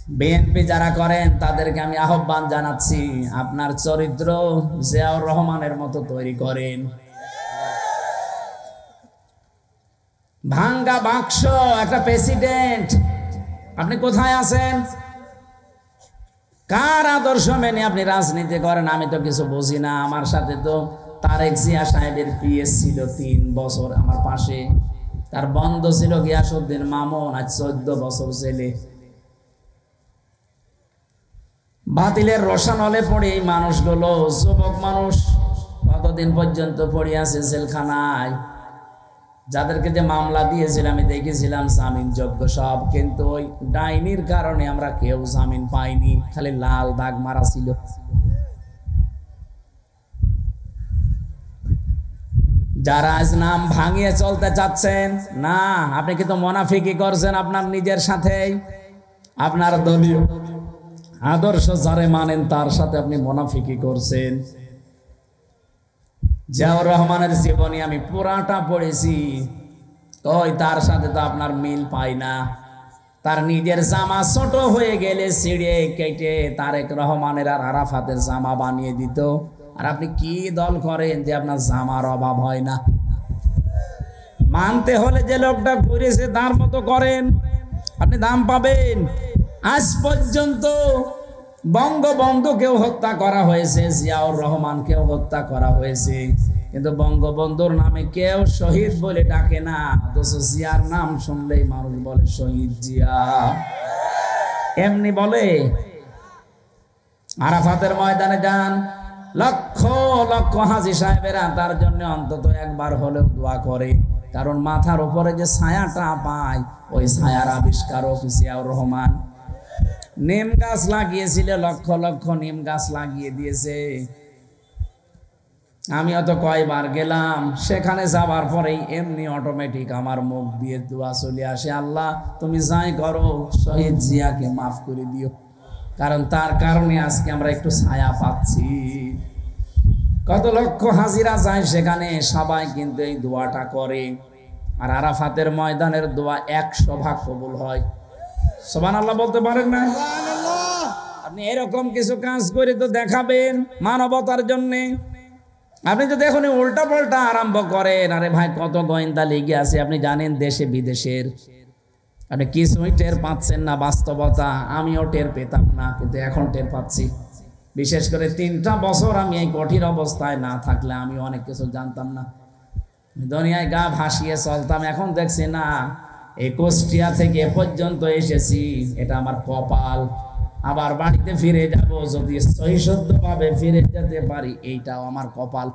BNP যারা করেন তাদেরকে আমি আহ্বান জানাচ্ছি, আপনার চরিত্র জিয়াউর রহমানের মতো তৈরি করেন। ভাঙ্গা বাক্স একটা প্রেসিডেন্ট, আপনি কোথায় আছেন? কার আদর্শ মেনে আপনি রাজনীতি করেন? আমি তো কিছু বুঝি না। আমার সাথে তো তারেক জিয়া সাহেবের পিএস ছিল 3 বছর আমার পাশে, তার বন্ধ ছিল গিয়াসউদ্দিন মামুন, আজ 14 বছর জেলে। বাতিলের রসানলে পড়ে এই মানুষগুলো, যুবক মানুষ কতদিন পর্যন্ত পড়ে আছে জেলখানায়। যাদেরকে যে মামলা দিয়েছিল আমি দেখেছিলাম জামিন যোগ্য সব, কিন্তু ওই ডাইনির কারণে আমরা কেউ জামিন পাইনি, খালি লাল দাগ মারা ছিল। যারা আজ নাম ভাঙিয়ে চলতে চাচ্ছেন, না আপনি কিন্তু মুনাফিকি করছেন আপনার নিজের সাথে। আপনার দলীয় আদর্শ যারে মানেন তার সাথে আপনি মুনাফিকি করছেন। জিয়াউর রহমানের জীবনী আমি পুরাটা পড়েছি, ওই তার সাথে তো আপনার মিল পাই না। তার নিজের জামা ছোট হয়ে গেলে ছিঁড়ে কেটে তারেক রহমানের আর আরাফাতের জামা বানিয়ে দিত। আর আপনি কি দল করেন যে আপনার জামার অভাব হয় না? মানতে হলে যে লোকটা ঘুরেছে তার মতো করেন, আপনি দাম পাবেন। আজ পর্যন্ত বঙ্গবন্ধুকেও হত্যা করা হয়েছে, জিয়াউর রহমানকেও হত্যা করা হয়েছে, কিন্তু বঙ্গবন্ধুর নামে কেউ শহীদ বলে ডাকে না, অথচ জিয়ার নাম শুনলেই মানুষ বলে শহীদ জিয়া। এমনি বলে। আরাফাতের ময়দানে যান, লক্ষ লক্ষ হাজী সাহেবেরা তার জন্য অন্তত একবার হলেও দোয়া করে, কারণ মাথার উপরে যে ছায়াটা পায় ওই ছায়ার আবিষ্কারক জিয়াউর রহমান। নিম গাছ লাগিয়েছিল, লক্ষ লক্ষ নিম গাছ লাগিয়ে দিয়েছে। আমিও তো কয়বার গেলাম, সেখানে যাবার পরেই এমনি অটোমেটিক আমার মুখ দিয়ে দোয়া চলে আসে, আল্লাহ তুমি যাই করো শহীদ জিয়াকে মাফ করে দিও, কারণ তার কারণে আজকে আমরা একটু ছায়া পাচ্ছি। কত লক্ষ হাজিরা যায় সেখানে, সবাই কিন্তু এই দোয়াটা করে। আর আরাফাতের ময়দানের দোয়া 100 কবুল হয়। সুবহানাল্লাহ বলতে পারেন না? আপনি এরকম কিছু কাজ করে তো দেখাবেন মানবতার জন্য। আপনি যদি এখন উল্টা পাল্টা আরম্ভ করেন, আরে ভাই কত গোয়েন্দা লেগে আছে আপনি জানেন দেশে বিদেশের, আপনি কিছুই টের পাচ্ছেন না বাস্তবতা। আমিও টের পেতাম না, কিন্তু এখন টের পাচ্ছি। বিশেষ করে 3টা বছর আমি এই কঠিন অবস্থায় না থাকলে আমি অনেক কিছু জানতাম না। দুনিয়ায় গা ভাসিয়ে চলতাম, এখন দেখছি না এই কুষ্টিয়া থেকে এ পর্যন্ত এসেছি, এটা আমার কপাল। আবার বাড়িতে ফিরে যাব, যদি সহিষ্ণুভাবে ফিরে যেতে পারি এইটাও আমার কপাল।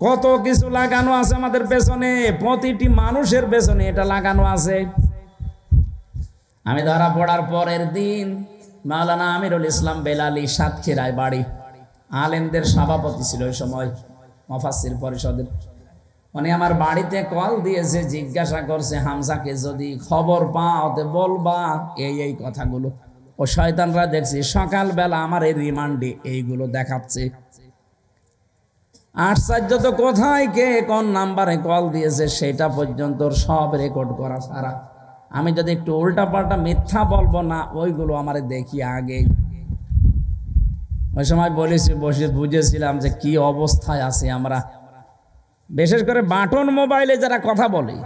কত কিছু লাগানো আছে আমাদের পেছনে, প্রতিটি মানুষের পেছনে এটা লাগানো আছে। আমি ধরা পড়ার পরের দিন মাওলানা আমিরুল ইসলাম বেলালী সাতক্ষীরায় বাড়ি, আলেমদের সভাপতি ছিল ওই সময় মুফাসসির পরিষদের। উনি আমার বাড়িতে কল দিয়েছে, জিজ্ঞাসা করছে হামজাকে যদি খবর পাও তো বলবা এই কথাগুলো। ও শয়তানরা দেখছি সকালবেলা আমার এই রিমান্ডে এইগুলো দেখাচ্ছে। আশ্চর্য তো, কোথায় কে কোন নাম্বারে কল দিয়েছে সেটা পর্যন্ত সব রেকর্ড করা ছাড়া। আমি যদি একটু উল্টা পাল্টা মিথ্যা বলবো না, ওইগুলো আমার দেখি আগে। ওই সময় বলেছি, বসে বুঝেছিলাম যে কি অবস্থায় আছে আমরা। বিশেষ করে বাটন মোবাইলে যারা কথা বলে,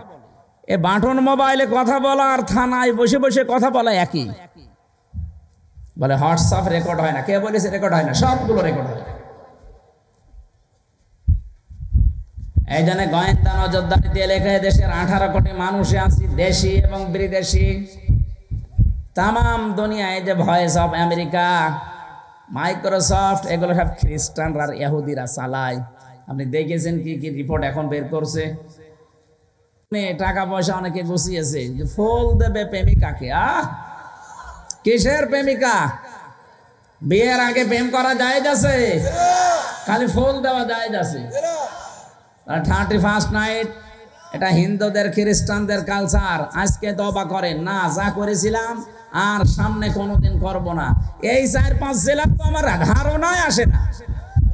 এ বাটন মোবাইলে কথা বলা আর থানায় বসে বসে কথা বলা একই। বলে হোয়াটসঅ্যাপ রেকর্ড হয় না, কে বলেছে রেকর্ড হয় না? সবগুলো রেকর্ড হয়। এই জন্য গোয়েন্দা নজরদারিতে লেখে দেশের 18 কোটি মানুষে আছি, দেশি এবং বিদেশি। তামাম দুনিয়ায় যে ভয়েস অফ আমেরিকা, মাইক্রোসফট, এগুলো সব খ্রিস্টানরা আর ইহুদিরা চালায়। আপনি দেখেছেন কি কি রিপোর্ট এখন বের করছে। টাকা পয়সা অনেকে গুছিয়েছে, যে ফুল দেবে প্রেমিকাকে। কিসের প্রেমিকা? বিয়ের আগে প্রেম করা যায় যাচ্ছে, খালি ফুল দেওয়া যায় যাচ্ছে। 31st নাইট, এটা হিন্দুদের খ্রিস্টানদের কালচার। আজকে তওবা করেন না, যা করেছিলাম আর সামনে কোনোদিন করব না। এই 4-5 জেলা তো আমার ধারণায় আসে না।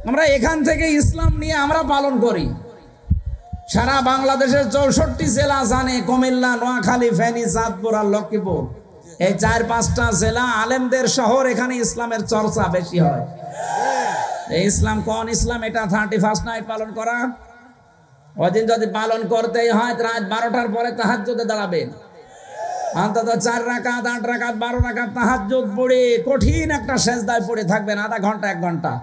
আমরা এখান থেকে ইসলাম নিয়ে আমরা পালন করি। সারা বাংলাদেশের 64 জেলা জানে, কুমিল্লা, নোয়াখালী, ফেনী, চাঁদপুর আর লক্ষ্মীপুর, এই 4-5টা জেলা আলেমদের শহর, এখানে ইসলামের চর্চা বেশি হয়। এই ইসলাম কোন ইসলাম? এটা 31st নাইট পালন করা। ওদিন যদি পালন করতেই হয় রাত 12টার পরে তাহাজ্জুদে দাঁড়াবেন, অন্তত 4 রাকাত 8 রাকাত 12 রাকাত তাহাজ্জুদ পড়ে কঠিন একটা সেজদায় পড়ে থাকবেন আধা ঘন্টা 1 ঘন্টা।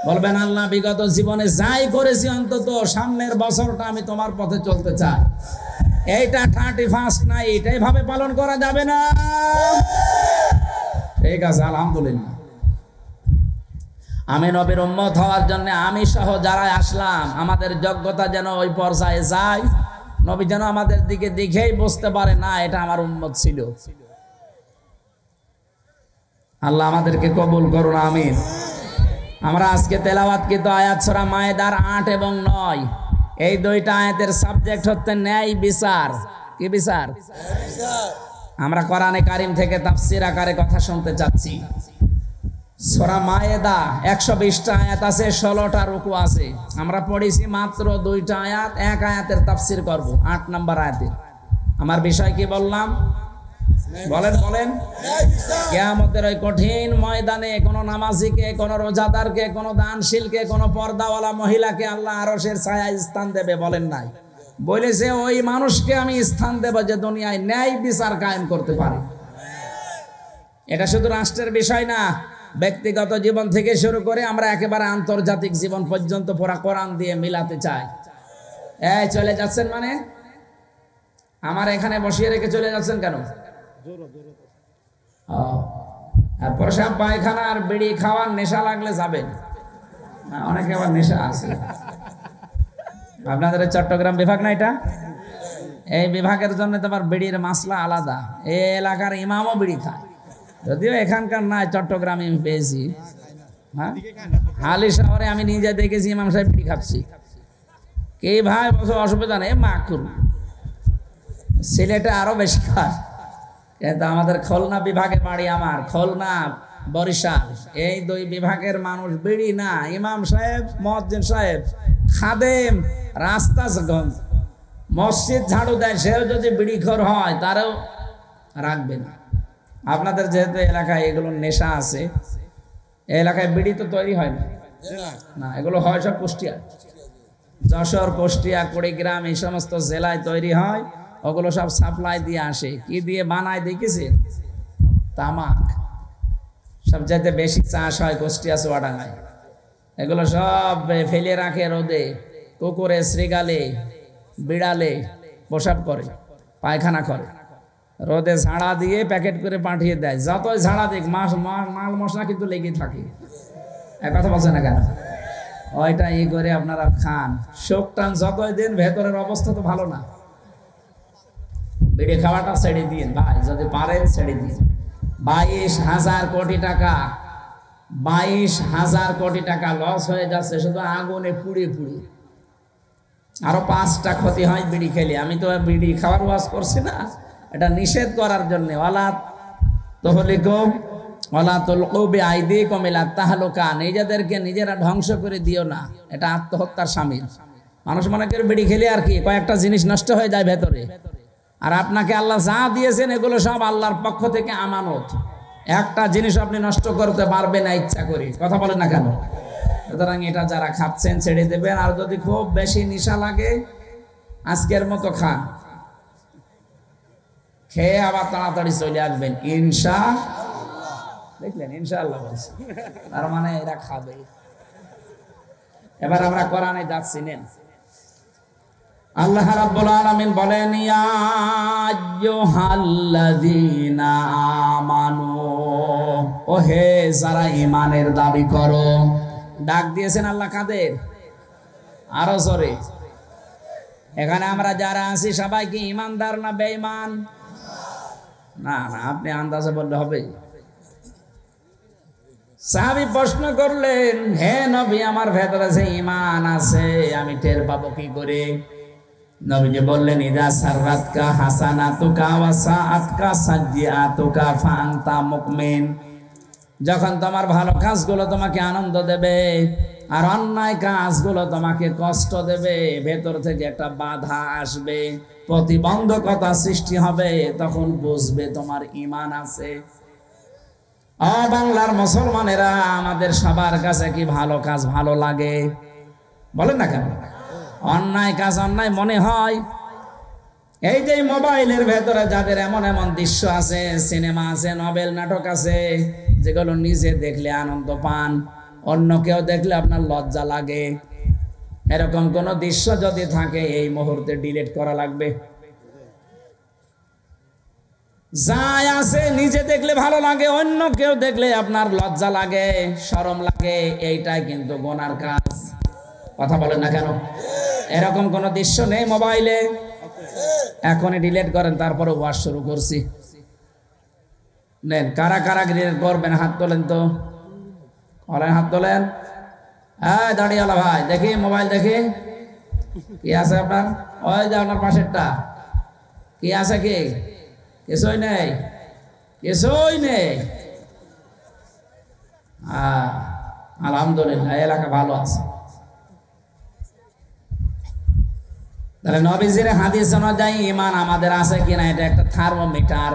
বলবেন আল্লাহ বিগত জীবনে যাই করেছি অন্তত সামনের বছরটা আমি তোমার পথে চলতে চাই। এইটা 31st নাইট এইভাবে পালন করা যাবে না। ঠিক আছে, আলহামদুলিল্লাহ। আমি নবীর উম্মত হওয়ার জন্য আমি সহ যারা আসলাম, আমাদের যোগ্যতা যেন ওই পর্যায়ে যায়, নবী যেন আমাদের দিকে দেখেই বুঝতে পারে না এটা আমার উম্মত ছিল। আল্লাহ আমাদেরকে কবুল করুন, আমিন। আমরা আজকে তেলাওয়াতকৃত আয়াত সূরা মায়েদার 8 এবং 9, এই 2টা আয়াতের সাবজেক্ট হচ্ছে ন্যায় বিচার। কি বিচার? আমরা কোরআনে কারিম থেকে তাফসীর আকারে কথা শুনতে চাচ্ছি। সূরা মায়েদা 120টা আয়াত আছে, 16টা রুকু আছে। আমরা পড়েছি মাত্র 2টা আয়াত, 1 আয়াতের তাফসীর করব, 8 নম্বর আয়াতে। আমার বিষয় কি বললাম? বলেন। কিয়ামতের ওই কঠিন ময়দানে কোন নামাজিকে, কোন রোজাদারকে, কোন দানশীলকে, কোন পর্দাওয়ালা মহিলাকে আল্লাহ আরশের ছায়ায় স্থান দেবে বলেন নাই? বলেছে ওই মানুষকে আমি স্থান দেব যে দুনিয়ায় ন্যায় বিচার কায়েম করতে পারে। এটা শুধু রাষ্ট্রের বিষয় না, ব্যক্তিগত জীবন থেকে শুরু করে আমরা একেবারে আন্তর্জাতিক জীবন পর্যন্ত পুরা কোরআন দিয়ে মিলাতে চাই। এই চলে যাচ্ছেন মানে? আমার এখানে বসিয়ে রেখে চলে যাচ্ছেন কেন? আর প্রসাব পায়খানা আর বিড়ি খাওয়ার নেশা লাগলে যাবেন। অনেকে আবার নেশা আছে। আপনাদের চট্টগ্রাম বিভাগ না এটা? এই বিভাগের জন্য তোমার বিড়ির মাসলা আলাদা। এই এলাকার ইমামও বিড়ি খায়, যদিও এখানকার নাই, চট্টগ্রামে আমি পেয়েছি। হ্যাঁ, হালি শহরে আমি নিজে দেখেছি ইমাম সাহেব বিড়ি খাচ্ছি। কে ভাই বছর অসুবিধা নেই, মা করুন। সিলেটে আরো বেশি খায়, কিন্তু আমাদের খুলনা বিভাগে বাড়ি, আমার খুলনা বরিশাল, এই 2 বিভাগের মানুষ বিড়ি না। ইমাম সাহেব, মুয়াজ্জিন সাহেব, খাদেম, রাস্তা মসজিদ ঝাড়ু দেয়, সেও যদি বিড়িখোর হয় তারও রাখবে না। আপনাদের যেহেতু এলাকায় এগুলো নেশা আছে, এই এলাকায় বিড়ি তো তৈরি হয় না, এগুলো হয় সব কুষ্টিয়া, যশোর, কুষ্টিয়া, কুড়িগ্রাম, এই সমস্ত জেলায় তৈরি হয়। ওগুলো সব সাপ্লাই দিয়ে আসে। কি দিয়ে বানায় দেখেছে? তামাক। সবচাইতে বেশি চাষ হয় কুষ্টিয়া, চুয়াডাঙ্গায়। এগুলো সব ফেলে রাখে রোদে, কুকুরে, শ্রীগালে, বিড়ালে প্রসাব করে, পায়খানা করে, রোদে ঝাড়া দিয়ে প্যাকেট করে পাঠিয়ে দেয়। যতই ঝাড়া দিক মাল মশলা কিন্তু লেগে থাকে। এক কথা বলছে না কেন? ওইটা করে আপনারা খান, শোক টান যতই দিন, ভেতরের অবস্থা তো ভালো না। বিড়ি খাওয়াটা ছেড়ে দিন ভাই, যদি পারেন ছেড়ে দিন। 22,000 কোটি টাকা, 22,000 কোটি টাকা লস হয়ে যাচ্ছে শুধু আগুনে পুড়ে পুড়ে। আরো 5টা ক্ষতি হয় বিড়ি খেলে। আমি তো বিড়ি খাওয়ার ওয়াজ করছি না, এটা নিষেধ করার জন্য। নিজেদেরকে নিজেরা ধ্বংস করে দিও না, এটা আত্মহত্যার শামিল। মানুষ মনে করে বিড়ি খেলে আর কি কয়েকটা জিনিস নষ্ট হয়ে যায় ভেতরে, আর আপনাকে আল্লাহ যা দিয়েছেন এগুলো সব আল্লাহর পক্ষ থেকে আমানত। একটা জিনিস আপনি নষ্ট করতে পারবেন না ইচ্ছা করে, কথা বলেন না কেন? সুতরাং এটা যারা খাচ্ছেন ছেড়ে দেবেন। আর যদি খুব বেশি নেশা লাগে আজকের মতো খান, খেয়ে আবার তাড়াতাড়ি চলে আসবেন ইনশাআল্লাহ। দেখলেন, ইনশাআল্লাহ বলছি, তার মানে এরা খাবে। এবার আমরা কোরআনে যাচ্ছি। নেন, আল্লাহ রাব্বুল আলামিন বলেন, ইয়া আইয়ুহাল্লাযীনা আমানু, ও হে যারা ঈমানের দাবি করো। ডাক দিয়েছেন আল্লাহ কাদের? আরো জোরে। এখানে আমরা যারা আছি সবাই কি ঈমানদার না বেঈমান? না না, আপনি আন্দাজে বললে হবে। সাহাবী প্রশ্ন করলেন, হে নবী, আমার ভেতরে যে ঈমান আছে আমি টের পাবো কি করে? নবীজি বললেন, ইদা সাররাতকা হাসানাতুকা ওয়া সাআতকা সাজ্জিআতুকা ফাআনতা মুকমিন। যখন তোমার ভালো কাজগুলো তোমাকে আনন্দ দেবে আর অন্যায় কাজগুলো তোমাকে কষ্ট দেবে, ভেতর থেকে একটা বাধা আসবে, প্রতিবন্ধকতা সৃষ্টি হবে, তখন বুঝবে তোমার ঈমান আছে। বাংলার মুসলমানেরা, আমাদের সবার কাছে কি ভালো কাজ ভালো লাগে? বলেন না কেন? অন্যায় কাজ অন্যায় মনে হয়। এই যে মোবাইলের ভেতরে যাদের এমন এমন দৃশ্য আছে, সিনেমা আছে, নভেল নাটক আছে, যেগুলো নিজে দেখলে আনন্দ পান, অন্য কেউ দেখলে আপনার লজ্জা লাগে, এরকম কোন দৃশ্য যদি থাকে এই মুহূর্তে ডিলিট করা লাগবে। যাই আছে নিজে দেখলে ভালো লাগে, অন্য কেউ দেখলে আপনার লজ্জা লাগে, শরম লাগে, এইটাই কিন্তু গুনার কাজ। কথা বলেন না কেন? এরকম কোন দৃশ্য নেই মোবাইলে? এখনই ডিলিট করেন, তারপরে ওয়াজ শুরু করছি। নেন, কারা কারা ডিলিট করবেন হাত তোলেন তো, হাত তোলেন। হ্যাঁ দাঁড়িয়েলা ভাই, দেখি মোবাইল দেখি কি আছে আপনার। ওই যে আপনার পাশেরটা কি আছে? কি কিছুই নেই, কিছুই নেই। আলহামদুলিল্লাহ, এলাকা ভালো আছে। তাহলে নবীজির হাদিস অনুযায়ী ঈমান আমাদের আছে কিনা, এটা একটা থার্মোমিটার।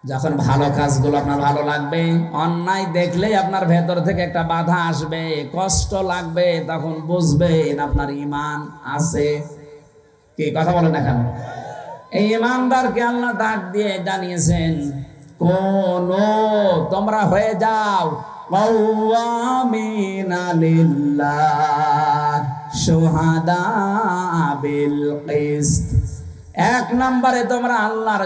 যখন ভালো কাজগুলো আপনার ভালো লাগবে, অন্যায় দেখলেই আপনার ভেতর থেকে একটা বাধা আসবে, কষ্ট লাগবে, তখন বুঝবেন আপনার ঈমান আছে। কি কথা বলেন না কেন? এই ঈমানদারকে আল্লাহ ডাক দিয়ে জানিয়েছেন, কোন তোমরা হয়ে যাও কাওয়ামিনা লিল্লাহ শুহাদা বিল কিসত। এক নম্বরে তোমরা আল্লাহর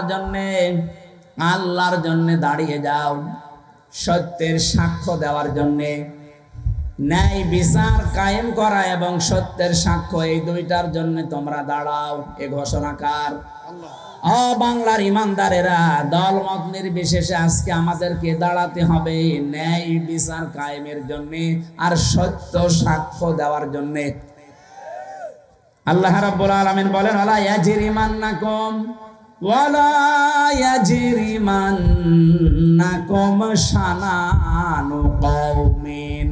জন্যে দাঁড়িয়ে যাও, সত্যের সাক্ষ্য দেওয়ার জন্যে, ন্যায় বিচার কায়েম করা এবং সত্যের সাক্ষ্য, এই দুইটার জন্য তোমরা দাঁড়াও। এ ঘোষণাকার বাংলার ইমানদারেরা, দলমত নির্বিশেষে আজকে আমাদেরকে দাঁড়াতে হবে ন্যায় বিচার কায়েমের জন্য আর সত্য সাক্ষ্য দেওয়ার জন্য। আল্লাহ রাব্বুল আলামিন বলেন, ওয়ালা ইয়াজরিমান্নাকুম শানানু কওমিন।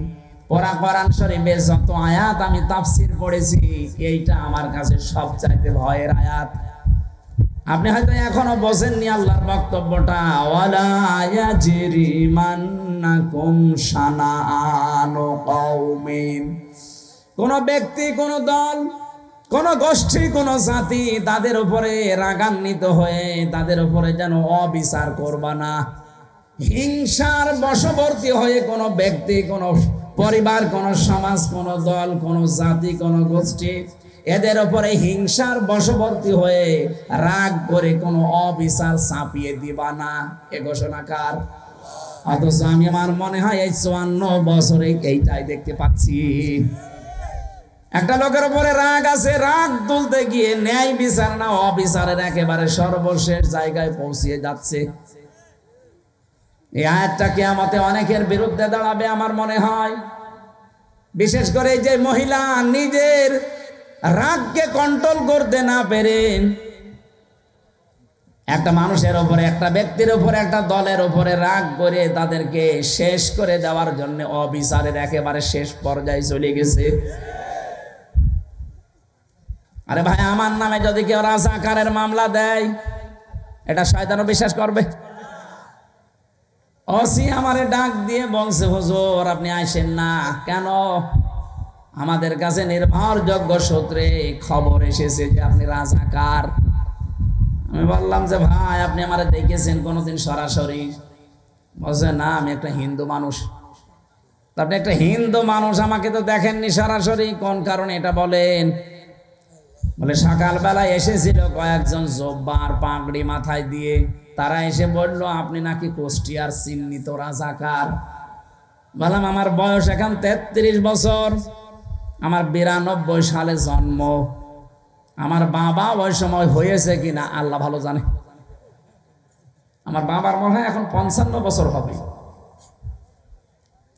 কোরআন শরীফে যত আয়াত আমি তাফসীর পড়েছি, এইটা আমার কাছে সবচাইতে ভয়ের আয়াত। আপনি হয়তো এখনো বোঝেননি আল্লাহর বক্তব্যটা। ওয়ালা ইয়াজরিমান্নাকুম শানানু কওমিন। কোন ব্যক্তি, কোন দল, কোন গোষ্ঠী, কোন জাতি, তাদের উপরে রাগান্বিত হয়ে তাদের উপরে যেন অবিচার করবা না। হিংসার বশবর্তী হয়ে কোন ব্যক্তি, কোন পরিবার, কোন সমাজ, কোন দল, কোন জাতি, কোন গোষ্ঠী, এদের উপরে হিংসার বশবর্তী হয়ে রাগ করে কোনো অবিচার চাপিয়ে দিবা না। এ ঘোষণাকার। অথচ আমি, আমার মনে হয় এই 54 বছরে এইটাই দেখতে পাচ্ছি। একটা লোকের উপরে রাগ আছে, রাগ তুলতে গিয়ে ন্যায় বিচার না, অবিচারের একেবারে সর্বশেষ জায়গায় পৌঁছিয়ে যাচ্ছে। এই আয়াতটা কিয়ামতে অনেকের বিরুদ্ধে দাঁড়াবে আমার মনে হয়। বিশেষ করে যে মহিলা নিজের রাগকে কন্ট্রোল করতে না পেরে একটা মানুষের উপরে, একটা ব্যক্তির উপরে, একটা দলের উপরে রাগ করে তাদেরকে শেষ করে দেওয়ার জন্য অবিচারের একেবারে শেষ পর্যায়ে চলে গেছে। আরে ভাই, আমার নামে যদি কেউ রাজাকারের মামলা দেয়, এটা শয়তানও বিশ্বাস করবে? ওসি আমারে ডাক দিয়ে বলছে, হুজুর আপনি আসেন না কেন? আমাদের কাছে নির্ভরযোগ্য সূত্রে খবর এসেছে যে আপনি রাজাকার। আমি বললাম যে ভাই, আপনি আমারে দেখেছেন কোনোদিন সরাসরি? বলছে না, আমি একটা হিন্দু মানুষ। আপনি একটা হিন্দু মানুষ, আমাকে তো দেখেননি সরাসরি, কোন কারণে এটা বলেন? বলে সকালবেলায় এসেছিল কয়েকজন জব্বার পাগড়ি মাথায় দিয়ে, তারা এসে বলল আপনি নাকি কুষ্টিয়ার চিহ্নিত রাজাকার। বললাম আমার বয়স এখন 33 বছর, আমার 92 সালে জন্ম। আমার বাবা ওই সময় হয়েছে কিনা আল্লাহ ভালো জানে। আমার বাবার মনে হয় এখন 55 বছর হবে।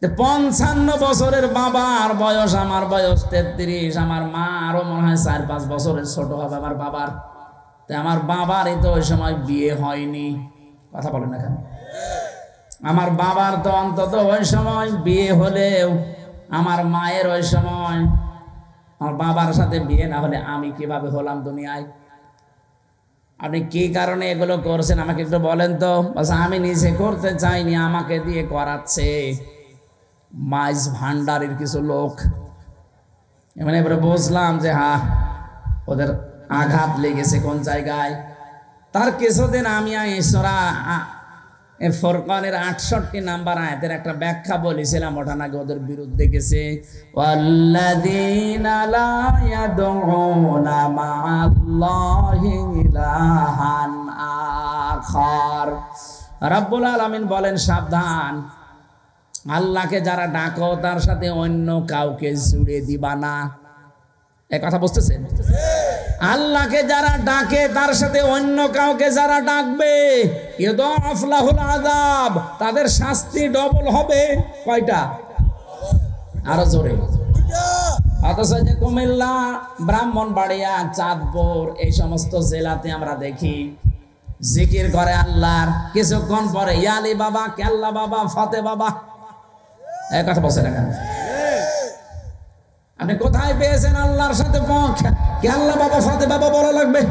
55 বছরের বাবার বয়স, আমার বয়স 33, আমার মা আরো মনে হয় 4-5 বছরের ছোট হবে আমার বাবার। তো আমার বাবারই তো ওই সময় বিয়ে হয়নি। কথা বলেন না কেন? আমার বাবার তো অন্তত ওই সময় বিয়ে হলেও আমার মায়ের ওই সময় আমার বাবার সাথে বিয়ে না হলে আমি কিভাবে হলাম দুনিয়ায়? আপনি কি কারণে এগুলো করছেন আমাকে একটু বলেন তো। আমি নিজে করতে চাইনি, আমাকে দিয়ে করাচ্ছে মাইজ ভান্ডারের কিছু লোক। মানে এবারে বুঝলাম যে হ্যাঁ, ওদের আঘাত লেগেছে কোন জায়গায়। তার কিছুদিন আমি সূরা ফুরকানের 68 নাম্বার আয়াতের একটা ব্যাখ্যা বলেছিলাম, ওটা নাকি ওদের বিরুদ্ধে গেছে। ওয়াল্লাযীনা লা ইয়াদউনা মা'আল্লাহি ইলাহান আখার। রাব্বুল আলামিন বলেন সাবধান, আল্লাহকে যারা ডাকো তার সাথে অন্য কাউকে জুড়ে দিবা না। এই কথা বুঝতেছেন? আল্লাহকে যারা ডাকে তার সাথে অন্য কাউকে যারা ডাকবে, ইউদাফ লাহুল আযাব, তাদের শাস্তি ডবল হবে। কয়টা? আরো জোরে। অথচ যে কুমিল্লা, ব্রাহ্মণবাড়িয়া, চাঁদপুর এই সমস্ত জেলাতে আমরা দেখি জিকির করে আল্লাহর, কিছুক্ষণ পরে ইয়ালি বাবা, কেল্লা বাবা, ফতে বাবা। এই কথা বলছেন না কেন? আপনি কোথায় পেয়েছেন আল্লাহর সাথে আল্লাহ বাবা ফাতে বাবা বলা লাগবে?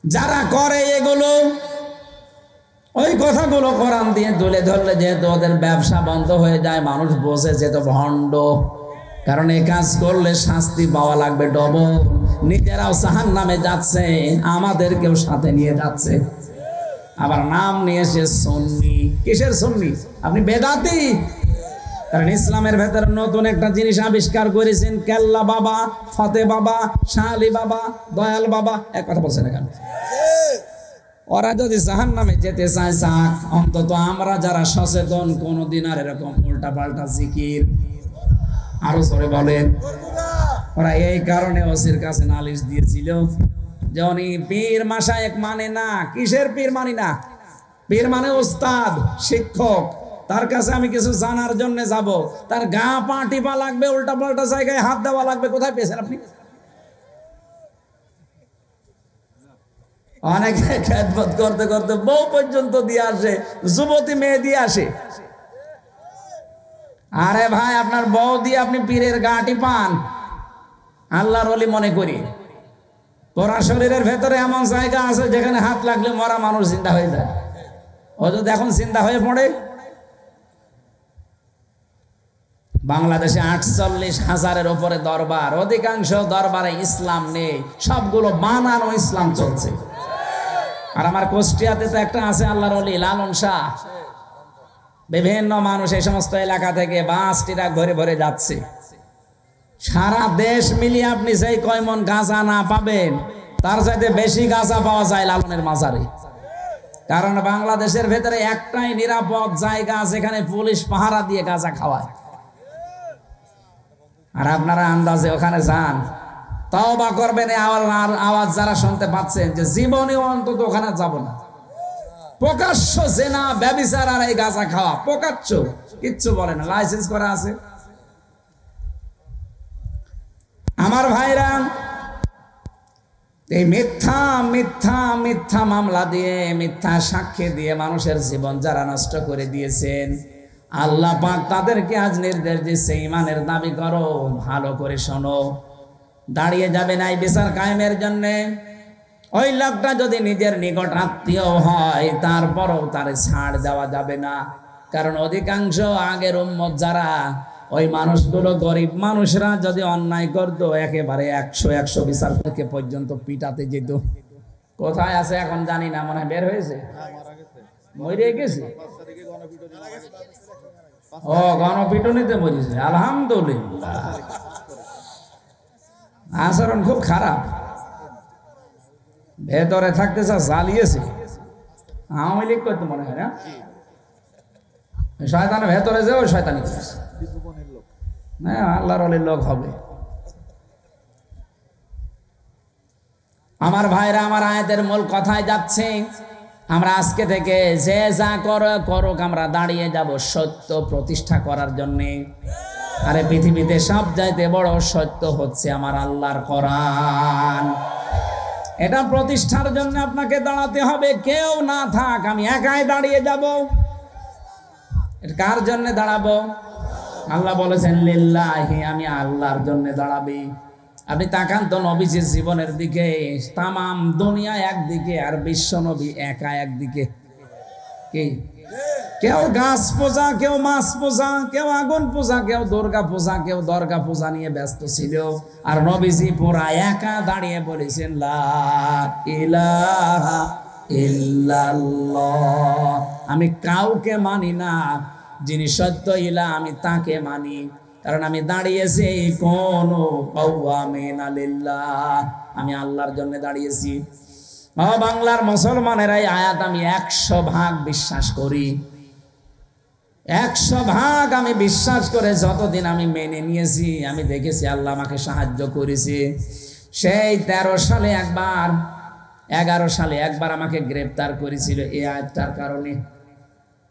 যারা করে এগুলো, ওই কথাগুলো কোরআন দিয়ে তুলে ধরলে যেহেতু ওদের ব্যবসা বন্ধ হয়ে যায়, মানুষ বসে যেত ভণ্ড। কারণ এই কাজ করলে শাস্তি পাওয়া লাগবে ডবল। নিজেরাও জাহান্নামে যাচ্ছে, আমাদেরকেও সাথে নিয়ে যাচ্ছে। আবার নাম নিয়েছে সুন্নি। কিসের সুন্নি? আপনি বেদাতি। কারণ ইসলামের ভেতরে নতুন একটা জিনিস আবিষ্কার করেছেন, কেল্লা বাবা, ফতে বাবা, শালি বাবা, দয়াল বাবা। এক কথা বলছেন এখানে। ওরা যদি জাহান্নামে যেতে চায় চাক, অন্তত আমরা যারা সচেতন কোনদিন আর এরকম উল্টা পাল্টা জিকির, আরো জোরে বলেন। ওরা এই কারণে ওসির কাছে নালিশ দিয়েছিল যে উনি পীর মাশায়েখ মানে না। কিসের পীর মানি না? পীর মানে ওস্তাদ, শিক্ষক। তার কাছে আমি কিছু জানার জন্য যাব, তার গা পা টিপা লাগবে, উল্টা পাল্টা জায়গায় হাত দেওয়া লাগবে। কোথায় পেয়েছেন আপনি? অনেকে খেদমত করতে করতে বউ পর্যন্ত দিয়ে আসে, যুবতী মেয়ে দিয়ে আসে। আরে ভাই, আপনার বউ দিয়ে আপনি পীরের গা টিপান? আল্লাহর ওলি মনে করি। তোরা শরীরের ভেতরে এমন জায়গা আছে যেখানে হাত লাগলে মরা মানুষ জিন্দা হয়ে যায়। ও যদি এখন চিন্তা হয়ে পড়ে। বাংলাদেশে 48,000-এর উপরে দরবার, অধিকাংশ দরবারে ইসলাম নেই, সবগুলো বানানো ইসলাম চলছে। আর আমার কুষ্টিয়াতে তো একটা আছে আল্লাহর ওলি লালন শাহ। বিভিন্ন মানুষ এই সমস্ত এলাকা থেকে বাস ট্রাক ভরে ভরে যাচ্ছে। সারা দেশ মিলিয়ে আপনি যেই কয় মন গাঁজা না পাবেন, তার চাইতে বেশি গাঁজা পাওয়া যায় লালনের মাজারে। কারণ বাংলাদেশের ভেতরে একটাই নিরাপদ জায়গা যেখানে পুলিশ পাহারা দিয়ে গাঁজা খাওয়ায়। আর আপনারা আন্দাজে ওখানে যান, তওবা করবেন। আওয়াজ যারা শুনতে পাচ্ছেন যে জীবনেও অন্তত ওখানে যাব না। প্রকাশ্য জেনা, ব্যভিচার আর এই গাঁজা খাওয়া প্রকাশ্য, কিচ্ছু বলে না, লাইসেন্স করা আছে। আমার ভাইরা, এই মিথ্যা মিথ্যা মিথ্যা মামলা দিয়ে, মিথ্যা সাক্ষী দিয়ে মানুষের জীবন যারা নষ্ট করে দিয়েছেন, আল্লাহ পাক তাদেরকে আজ নির্দেশ দিচ্ছে, ঈমানের দাবি করো, ভালো করে শোনো। দাঁড়িয়ে যাবে না এই বিচার কায়েমের জন্য। ওই লোকটা যদি নিজের নিকট আত্মীয় হয়, তারপরও তার ছাড় দেওয়া যাবে না। কারণ অধিকাংশ আগের উম্মত যারা, ওই মানুষগুলো গরিব মানুষরা যদি অন্যায় করতো, একেবারে 100 বিচার থেকে পর্যন্ত পিটাতে যেত। কোথায় আছে এখন জানি না, মনে হয় বের হয়েছে, মরে গেছে। ও, গণপিটুনিতে মরেছে, আলহামদুলিল্লাহ। আচরণ খুব খারাপ, ভেতরে থাকতে জ্বালিয়েছে। আওয়ামী লীগ করতে মনে হয় না, শয়তানের ভেতরে যে ওই শয়তানি করেছে। হ্যাঁ, আল্লাহর ওলির লোক হবে। আমার ভাইরা, আমার আয়াতের মূল কথায় যাচ্ছে, আমরা আজকে থেকে যে যা করুক, আমরা দাঁড়িয়ে যাব সত্য প্রতিষ্ঠা করার জন্যে। আরে পৃথিবীতে সব চাইতে বড় সত্য হচ্ছে আমার আল্লাহর কোরআন। এটা প্রতিষ্ঠার জন্য আপনাকে দাঁড়াতে হবে। কেউ না থাক, আমি একাই দাঁড়িয়ে যাব। কার জন্য দাঁড়াবো? আল্লাহ বলেছেন লিল্লাহি, আমি আল্লাহর জন্য দাঁড়াবি। আপনি তাকান তো নবীজির জীবনের দিকে, তামাম দুনিয়া একদিকে আর বিশ্ব নবী একা একদিকে। কি কেউ গাছ পূজা, কেউ মাছ পূজা, কেউ আগুন পূজা, কেউ দুর্গা পূজা, কেউ দর্গা পূজা নিয়ে ব্যস্ত ছিল। আর নবীজি পুরা একা দাঁড়িয়ে বলেছেন লা ইলাহা ইল্লাল্লাহ, আমি কাউকে মানি না, যিনি সত্য ইলাহ আমি তাকে মানি। কারণ আমি দাঁড়িয়েছি কোন কাওয়ামিনা লিল্লাহ, আমি আল্লাহর জন্য দাঁড়িয়েছি। বাংলার মুসলমানেরা এই আয়াত আমি 100% বিশ্বাস করি, 100% আমি বিশ্বাস করে যতদিন আমি মেনে নিয়েছি, আমি দেখেছি আল্লাহ আমাকে সাহায্য করেছে। সেই 13 সালে একবার, 11 সালে একবার আমাকে গ্রেফতার করেছিল এই আয়াতটার কারণে।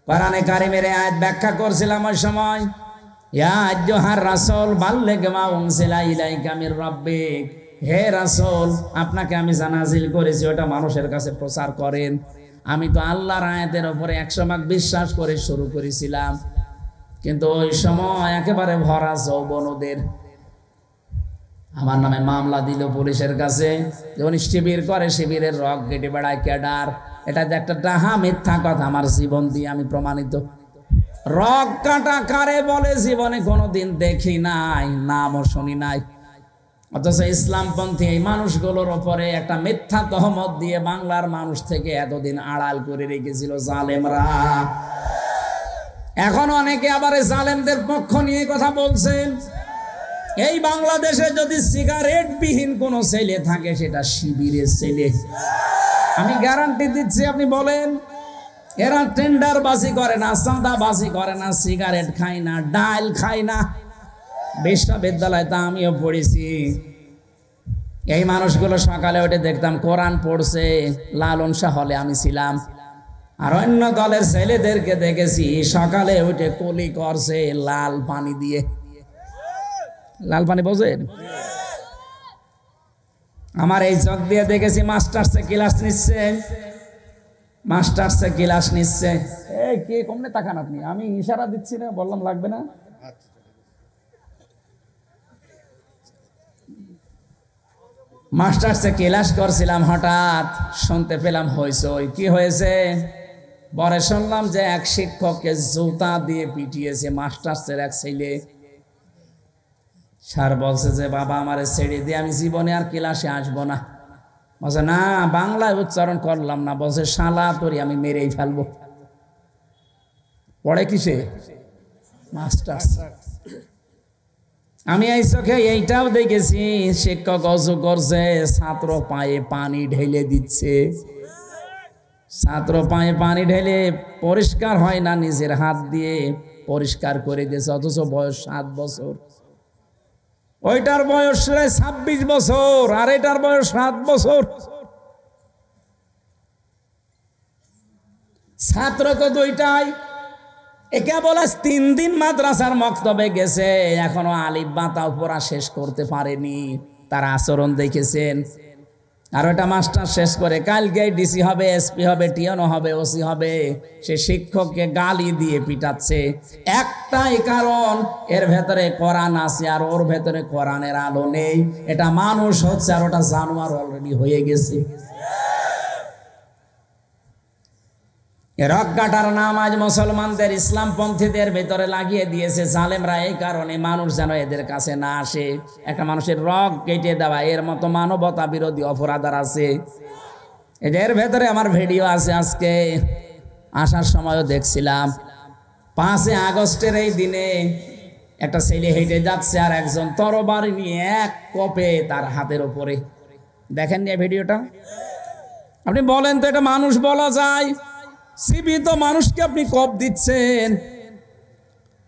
কোরআনে কারিমের আয়াত ব্যাখ্যা করছিলাম ওই সময়, ইয়া আইয়ুহার রাসূল বাল্লিগ মা উনজিলা ইলাইকা মির রাব্বিক, হে রাসূল আপনাকে আমি যা নাযিল করেছি ওটা মানুষের কাছে প্রচার করেন। আমি তো আল্লাহর আয়াতের উপরে 100% বিশ্বাস করে শুরু করেছিলাম, কিন্তু ওই সময় একেবারে ভরা যৌবনদের আমার নামে মামলা দিল পুলিশের কাছে, যখন শিবির করে শিবিরের রক কেটে বেড়ায় ক্যাডার। এটা যে একটা ডাহা মিথ্যা কথা, আমার জীবন দিয়ে আমি প্রমাণিত। রক কাটা কারে বলে জীবনে কোনোদিন দেখি নাই, নামও শুনি নাই। অথচ ইসলামপন্থী এই মানুষগুলোর ওপরে একটা মিথ্যা তহমত দিয়ে বাংলার মানুষ থেকে এতদিন আড়াল করে রেখেছিল জালেমরা। এখন অনেকে আবার জালেমদের পক্ষ নিয়ে কথা বলছেন। এই বাংলাদেশে যদি সিগারেট বিহীন কোন ছেলে থাকে সেটা শিবিরের ছেলে, আমি গ্যারান্টি দিচ্ছি। আপনি বলেন, এরা টেন্ডার বাজি করে না, চাঁদা বাজি করে না, সিগারেট খায় না, ডাল খায় না। বিশ্ববিদ্যালয়ে তা আমিও পড়েছি। এই মানুষগুলো সকালে উঠে দেখতাম কোরআন পড়ছে, লালন শাহ হলে আমি ছিলাম। আর অন্য দলের ছেলেদেরকে দেখেছি সকালে উঠে কলি করছে লাল পানি দিয়ে। লাল পানি বোঝেন? আমার এই চোখ দিয়ে দেখেছি মাস্টার্সে ক্লাস নিচ্ছে, মাস্টার্সে ক্লাস নিচ্ছে। এই কে কমনে তাকান আপনি, আমি ইশারা দিচ্ছি না, বললাম লাগবে না। মাস্টার্সে ক্লাস করছিলাম, হঠাৎ শুনতে পেলাম হইচই। কি হয়েছে? পরে শুনলাম যে এক শিক্ষককে জুতা দিয়ে পিটিয়েছে মাস্টার্সের এক ছেলে। স্যার বলছে যে বাবা আমারে ছেড়ে দিয়ে আমি জীবনে আর ক্লাসে আসবো না। বলছে না, বাংলায় উচ্চারণ করলাম না। বলছে শালা তোরি আমি মেরেই ফেলবো। পড়ে কিসে? মাস্টার্স। আমি এই চোখে এইটাও দেখেছি, শিক্ষক অজু করছে, ছাত্র পায়ে পানি ঢেলে দিচ্ছে। ছাত্র পায়ে পানি ঢেলে পরিষ্কার হয় না, নিজের হাত দিয়ে পরিষ্কার করে দিয়েছে, অথচ বয়স 7 বছর। ওইটার বয়স 26 বছর আর এটার বয়স 7 বছর। ছাত্র তো দুইটাই। একে বলে 3 দিন মাদ্রাসার মক্তবে গেছে, এখনো আলিফ বা তাও পড়া শেষ করতে পারেনি। তার আচরণ দেখেছেন। আর ওটা মাস্টার শেষ করে কালকে ডিসি হবে, এসপি হবে, টিএনও হবে, ওসি হবে, সে শিক্ষককে গালি দিয়ে পিটাচ্ছে। একটাই কারণ, এর ভেতরে কোরআন আছে আর ওর ভেতরে কোরআনের আলো নেই। এটা মানুষ হচ্ছে আর ওটা জানোয়ার অলরেডি হয়ে গেছে। রক কাটার নাম আজ মুসলমানদের, ইসলামপন্থীদের ভেতরে লাগিয়ে দিয়েছে জালেমরা। এই কারণে মানুষ যেন এদের কাছে না আসে। একটা মানুষের রক কেটে দেওয়া, এর মতো মানবতা বিরোধী অপরাধ আছে এদের ভেতরে। আমার ভিডিও আছে, আজকে আসার সময়ও দেখছিলাম। 5 আগস্টের এই দিনে একটা ছেলে হেঁটে যাচ্ছে আর একজন তরবারি নিয়ে এক কোপে তার হাতের ওপরে। দেখেন নি ভিডিওটা? আপনি বলেন তো এটা মানুষ বলা যায়? জীবিত মানুষকে আপনি কোপ দিচ্ছেন।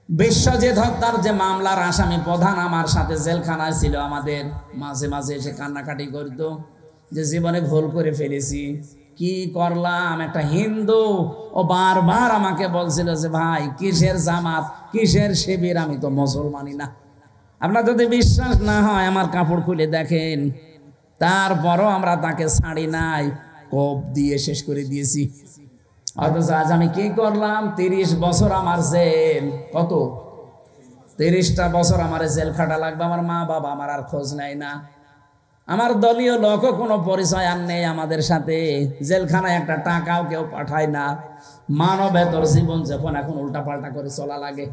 বিশ্বজিৎ হত্যার যে মামলার আসামি প্রধান আমার সাথে জেলখানায় ছিল, আমাদের মাঝে মাঝে এসে কান্নাকাটি করতো যে জীবনে ভুল করে ফেলেছি, কি করলাম। একটা হিন্দু, ও বারবার আমাকে বলছিল যে ভাই কিসের জামাত, কিসের শিবির, আমি তো মুসলমানই না। আপনার যদি বিশ্বাস না হয় আমার কাপড় খুলে দেখেন। তারপরও আমরা তাকে ছাড়ি নাই, কোপ দিয়ে শেষ করে দিয়েছি। অথচ আজ আমি কি করলাম? 30 বছর আমার জেল। কত? 30টা বছর আমার জেল খাটা লাগবে, আমার মা বাবা আমার আর খোঁজ নেয় না, আমার দলীয় লোকও কোনো পরিচয় আর নেই আমাদের সাথে, জেলখানায় একটা টাকাও কেউ পাঠায় না, মানবেতর জীবন যখন এখন উল্টাপাল্টা করে চলা লাগে।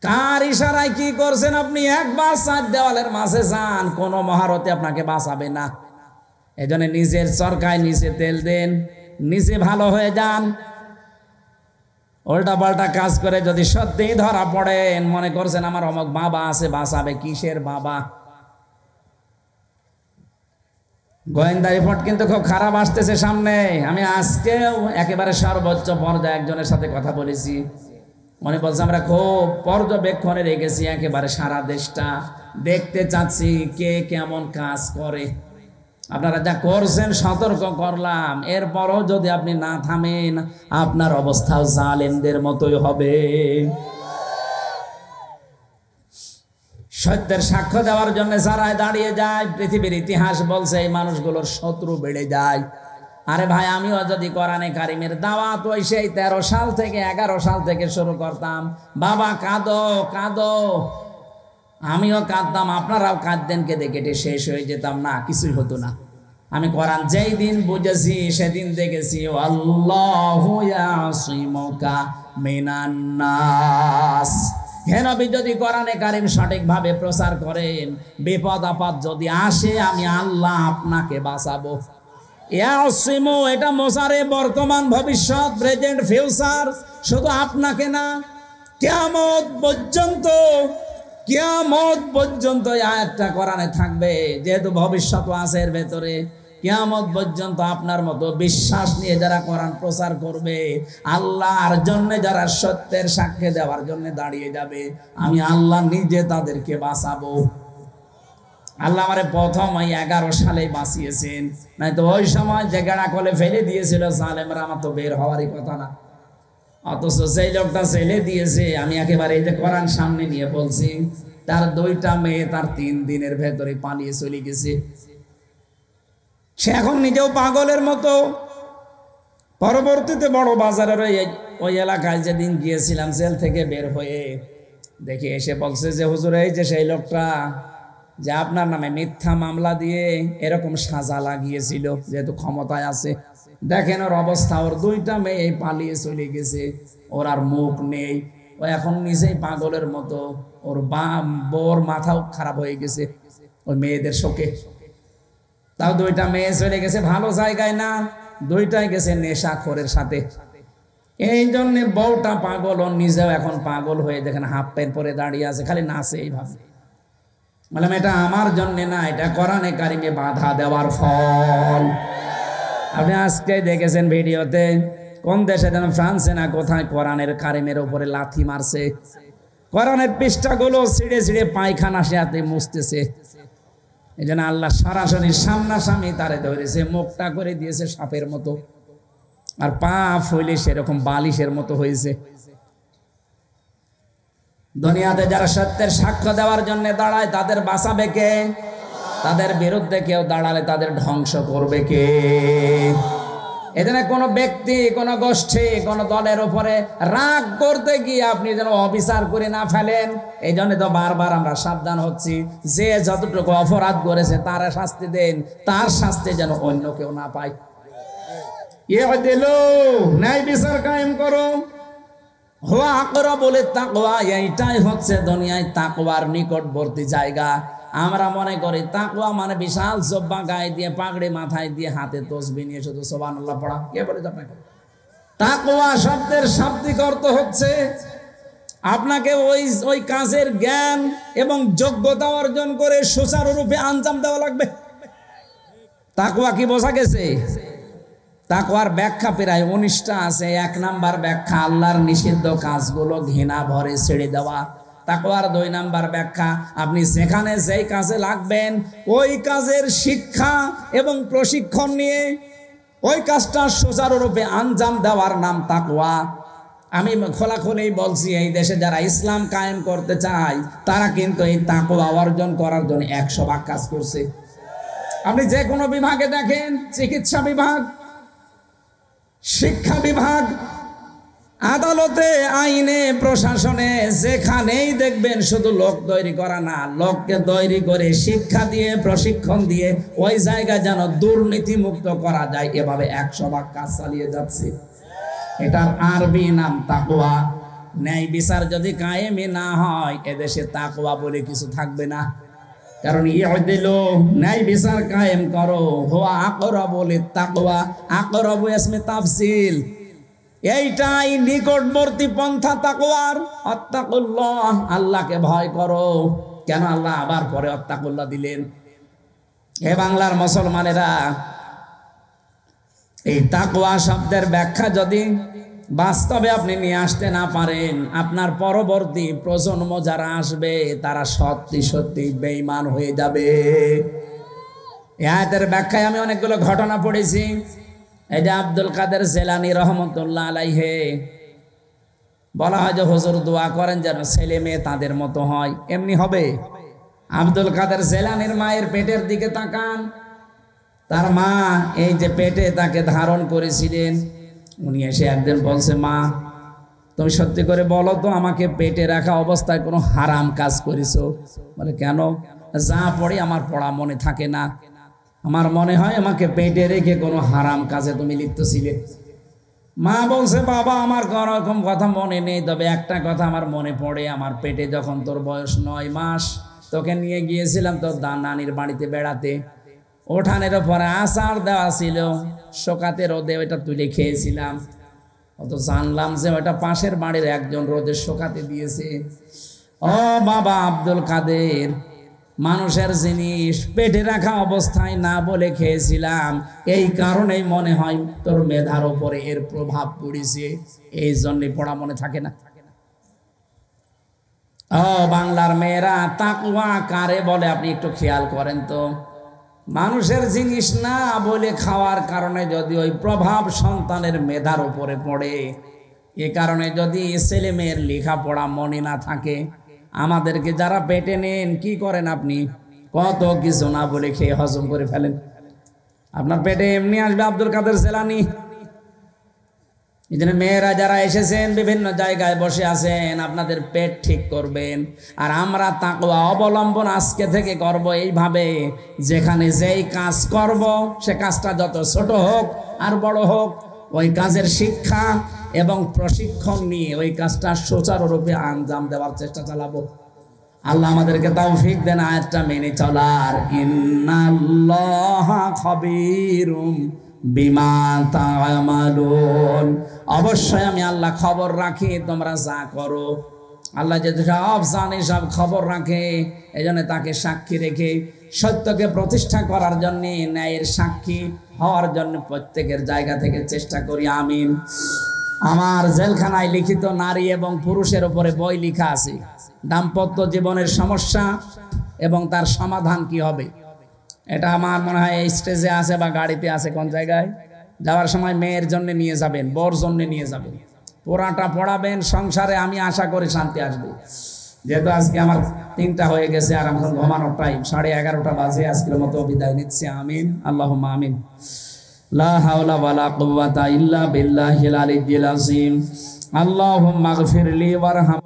কার ইশারায় কি করছেন আপনি? একবার 4 দেওয়ালের মাঝে যান, কোনো মহারথী আপনাকে বাঁচাবে না। এজন্য নিজের চরকায় নিজে তেল দেন, নিজে ভালো হয়ে যান। উল্টা পাল্টা কাজ করে যদি সত্যিই ধরা পড়েন, মনে করছেন আমার অমুক বাবা আছে, বাঁচাবে, কিসের বাবা? গোয়েন্দা রিপোর্ট কিন্তু খুব খারাপ আসতেছে সামনে। আমি আজকেও একেবারে সর্বোচ্চ পর্যায়ে একজনের সাথে কথা বলেছি, মনে বলছে আমরা খুব পর্যবেক্ষণে রেখেছি একেবারে সারা দেশটা, দেখতে চাচ্ছি কে কেমন কাজ করে। আপনারা যা করছেন সতর্ক করলাম, এরপরও যদি আপনি না থামেন আপনার অবস্থাও জালেমদের মতোই হবে। সত্যের সাক্ষ্য দেওয়ার জন্য যারা দাঁড়িয়ে যায়, পৃথিবীর ইতিহাস বলছে এই মানুষগুলোর শত্রু বেড়ে যায়। আরে ভাই, আমিও যদি কোরআনে কারিমের দাওয়াত ওই সেই 13 সাল থেকে 11 সাল থেকে শুরু করতাম, বাবা কাঁদো কাঁদো, আমিও কাঁদতাম, আপনারাও কাঁদতেন, কেঁদে কেটে শেষ হয়ে যেতাম না, কিছুই হতো না। আমি কোরআন যেই দিন বুঝেছি সেদিন দেখেছি আল্লাহু ইয়াসিমুকা মিনান নাস। হে নবী, যদি কোরআনে কারিম সঠিকভাবে প্রচার করেন, বিপদ আপদ যদি আসে আমি আল্লাহ আপনাকে বাঁচাবো। ইয়াসিমু এটা মোসারে, বর্তমান ভবিষ্যৎ, প্রেজেন্ট ফিউচার, শুধু আপনাকে না, কিয়ামত পর্যন্ত, কিয়ামত পর্যন্ত এই আয়াতটা কোরআনে থাকবে, যেহেতু ভবিষ্যৎ আছে এর ভেতরে। কিয়ামত পর্যন্ত আপনার মতো বিশ্বাস নিয়ে যারা কোরআন প্রচার করবে, আল্লাহর জন্য যারা সত্যের সাক্ষ্য দেওয়ার জন্য দাঁড়িয়ে যাবে, আমি আল্লাহ নিজে তাদেরকে বাঁচাবো। আল্লাহ আমারে প্রথম ওই 11 সালে বাঁচিয়েছেন, নাই তো ওই সময় যে গাড়া কলে ফেলে দিয়েছিল জালেমরা, আমার তো বের হওয়ারই কথা না। অথচ সেই লোকটা ছেলে দিয়েছে, আমি একেবারে এই যে কোরআন সামনে নিয়ে বলছি, তার 2টা মেয়ে তার 3 দিনের ভেতরে পালিয়ে চলে গেছে। সে এখন নিজেও পাগলের মতো। পরবর্তীতে বড় বাজারের ওই এলাকায় যেদিন গিয়েছিলাম জেল থেকে বের হয়ে, দেখি এসে বলছে যে হুজুর, এই যে সেই লোকটা যে আপনার নামে মিথ্যা মামলা দিয়ে এরকম সাজা লাগিয়েছিল, যেহেতু ক্ষমতায় আছে, দেখেন ওর অবস্থা, ওর 2টা মেয়ে পালিয়ে চলে গেছে, ওর আর মুখ নেই, ও এখন নিজেই পাগলের মতো, ওর বউর মাথাও খারাপ হয়ে গেছে ওই মেয়েদের শোকে। তাও 2টা মেয়ে চলে গেছে ভালো জায়গায় না, 2টাই গেছে নেশাখোরের সাথে। এই জন্যে বউটা পাগল, ও নিজেও এখন পাগল হয়ে দেখেন হাফ প্যান্ট পরে দাঁড়িয়ে আছে, খালি নাচে এইভাবে। বললাম এটা আমার জন্যে না, এটা কোরআনে কারিমে বাধা দেওয়ার ফল। আপনি আজকে দেখেছেন ভিডিওতে, কোন দেশে যেন ফ্রান্সে না কোথায় কোরআনের কারিমের উপরে লাথি মারছে, কোরআনের পৃষ্ঠাগুলো ছিঁড়ে ছিঁড়ে পায়খানা সে হাতে মুছতেছে। এই জন্য আল্লাহ সরাসরি সামনাসামনি তারে ধরেছে, মুখটা করে দিয়েছে সাপের মতো, আর পা ফুলে সেরকম বালিশের মতো হয়েছে। দুনিয়াতে যারা সত্যের সাক্ষ্য দেওয়ার জন্য দাঁড়ায় তাদের বাঁচাবে কে? তাদের বিরুদ্ধে কেউ দাঁড়ালে তাদের ধ্বংস করবে কে? এখানে কোনো ব্যক্তি, কোনো গোষ্ঠী, কোনো দলের উপরে রাগ করতে গিয়ে আপনি যেন অবিচার করে না ফেলেন। এই জন্য তো বারবার আমরা সাবধান হচ্ছি, যে যতটুকু অপরাধ করেছে তার শাস্তি দেন, তার শাস্তি যেন অন্য কেউ না পায়। ন্যায় বিচার কায়েম করো। হুয়া আকরাবুল তাকওয়া, এইটাই হচ্ছে দুনিয়ায় তাকওয়ার নিকটবর্তী জায়গা। আমরা মনে করি তাকওয়া মানে বিশাল জব্বা গায়ে দিয়ে, পাগড়ি মাথায় দিয়ে, হাতে তসবিহ নিয়ে শুধু সুবহানাল্লাহ পড়া। কে বলেছে আপনাকে? তাকওয়া শব্দের শাব্দিক অর্থ হচ্ছে আপনাকে ওই কাজের জ্ঞান এবং যোগ্যতা অর্জন করে সুচারুরূপে আঞ্জাম দেওয়া লাগবে। তাকওয়া কি বোঝা গেছে? তাকওয়ার ব্যাখ্যা প্রায় 19টা আছে। 1 নাম্বার ব্যাখ্যা আল্লাহর নিষিদ্ধ কাজগুলো ঘৃণা ভরে ছেড়ে দেওয়া। তাকওয়ার 2 নাম্বার ব্যাখ্যা আপনি যেখানে যেই কাজে লাগবেন ওই কাজের শিক্ষা এবং প্রশিক্ষণ নিয়ে ওই কাজটা সুচারুরূপে আঞ্জাম দেওয়ার নাম তাকওয়া। আমি খোলাখুলি বলছি, এই দেশে যারা ইসলাম কায়েম করতে চায় তারা কিন্তু এই তাকওয়া অর্জন করার জন্য 100 ভাগ কাজ করছে। আপনি যে কোনো বিভাগে দেখেন, চিকিৎসা বিভাগ, শিক্ষা বিভাগ, আদালতে, আইনে, প্রশাসনে যেখানেই দেখবেন শুধু লোক তৈরি করা না, লোককে তৈরি করে শিক্ষা দিয়ে প্রশিক্ষণ দিয়ে ওই জায়গা যেন দুর্নীতি মুক্ত করা যায়, এভাবে 100 ভাগ কাজ চালিয়ে যাচ্ছে। এটার আরবি নাম তাকওয়া। ন্যায় বিচার যদি কায়েমই না হয় এদেশে তাকওয়া বলে কিছু থাকবে না। কারণ ইউদিলু, ন্যায় বিচার কায়েম করো, হুয়া আকরাবু লিত্তাকওয়া, আকরাবু ইসমে তাফসিল, এইটাই নিকটবর্তী পন্থা তাকওয়ার। আত্তাকুল্লাহ, আল্লাহকে ভয় করো। কেন আল্লাহ আবার পরে আত্তাকুল্লাহ দিলেন? হে বাংলার মুসলমানেরা, এই তাকওয়া শব্দের ব্যাখ্যা যদি বাস্তবে আপনি নিয়ে আসতে না পারেন, আপনার পরবর্তী প্রজন্ম যারা আসবে তারা সত্যি সত্যি বেঈমান হয়ে যাবে। এই আয়াতের ব্যাখ্যায় আমি অনেকগুলো ঘটনা পড়েছি। এই যে আব্দুল কাদের জেলানী রহমতুল্লাহ আলাইহে, বলা হয় যে হুজুর দোয়া করেন যেন ছেলে মেয়ে তাদের মতো হয়, এমনি হবে। আব্দুল কাদের জেলানীর মায়ের পেটের দিকে তাকান। তার মা এই যে পেটে তাকে ধারণ করেছিলেন, উনি এসে একদিন বলছে, মা তুমি সত্যি করে বলো তো, আমাকে পেটে রাখা অবস্থায় কোনো হারাম কাজ করেছো? বলে কেন? যা পড়ি আমার পড়া মনে থাকে না, আমার মনে হয় আমাকে পেটে রেখে কোনো হারাম কাজে তুমি লিপ্ত ছিলে। মা বলছে, বাবা আমার কোনোরকম কথা মনে নেই, তবে একটা কথা আমার মনে পড়ে। আমার পেটে যখন তোর বয়স 9 মাস, তোকে নিয়ে গিয়েছিলাম তোর নানির বাড়িতে বেড়াতে। ওঠানের ওপরে আচার দেওয়া ছিল, শোকাতে রোদে ওইটা তুলে খেয়েছিলাম। অত জানলাম যে ওটা পাশের বাড়ির একজন রোদে শোকাতে দিয়েছে। ও বাবা আব্দুল কাদের, মানুষের জিনিস পেটে রাখা অবস্থায় না বলে খেয়েছিলাম, এই কারণেই মনে হয় তোর মেধার উপরে এর প্রভাব পড়েছে, এই জন্যে পড়া মনে থাকে না। ও বাংলার মেয়েরা, তাকওয়া কারে বলে আপনি একটু খেয়াল করেন তো। মানুষের জিনিস না বলে খাওয়ার কারণে যদি ওই প্রভাব সন্তানের মেধার উপরে পড়ে, এ কারণে যদি ছেলে মেয়ের লেখাপড়া মনে না থাকে, আমাদেরকে যারা পেটে নেন কি করেন আপনি? কত কিছু না বলে খেয়ে হজম করে ফেলেন। আপনার পেটে এমনি আসবে আব্দুল কাদের জেলানী। এই জন্য মেয়েরা যারা এসেছেন বিভিন্ন জায়গায় বসে আছেন, আপনাদের পেট ঠিক করবেন। আর আমরা তাকওয়া অবলম্বন আজকে থেকে করব এইভাবে, যেখানে যেই কাজ করব সে কাজটা যত ছোট হোক আর বড় হোক, ওই কাজের শিক্ষা এবং প্রশিক্ষণ নিয়ে ওই কাজটা সুচারুরূপে আঞ্জাম দেওয়ার চেষ্টা চালাবো। আল্লাহ আমাদেরকে তৌফিক দেন আয়াতটা মেনে চলার। ইন্নাল্লাহা খাবীরুম বিমা তা'মালুন, অবশ্যই আমি আল্লাহ খবর রাখি তোমরা যা করো। আল্লাহ যে সব জানে, সব খবর রাখে, এই জন্য তাকে সাক্ষী রেখে সত্যকে প্রতিষ্ঠা করার জন্য, ন্যায়ের সাক্ষী হওয়ার জন্য প্রত্যেকের জায়গা থেকে চেষ্টা করি। আমিন। আমার জেলখানায় লিখিত নারী এবং পুরুষের উপরে বই লেখা আছে, দাম্পত্য জীবনের সমস্যা এবং তার সমাধান কি হবে। এটা আমার মনে হয় এই স্টেজে আছে বা গাড়িতে আছে, কোন জায়গায় যাওয়ার সময় মেয়ের জন্য নিয়ে যাবেন, বর জন্য নিয়ে যাবেন, পোড়াটা পড়াবেন। সংসারে আমি আশা করি শান্তি আসবে। যেহেতু আজকে আমার 3টা হয়ে গেছে আর এখন ঘুমানোর টাইম, 11:30 বাজে। আজকের মতো বিদায় নিচ্ছি। আমিন, আল্লাহুম্মা আমিন। লা হাওলা ওয়ালা কুওয়াতা ইল্লা বিল্লাহিল আলিয়্যিল আযীম। আল্লাহুম্মা গফিরলি ওয়ারহাম।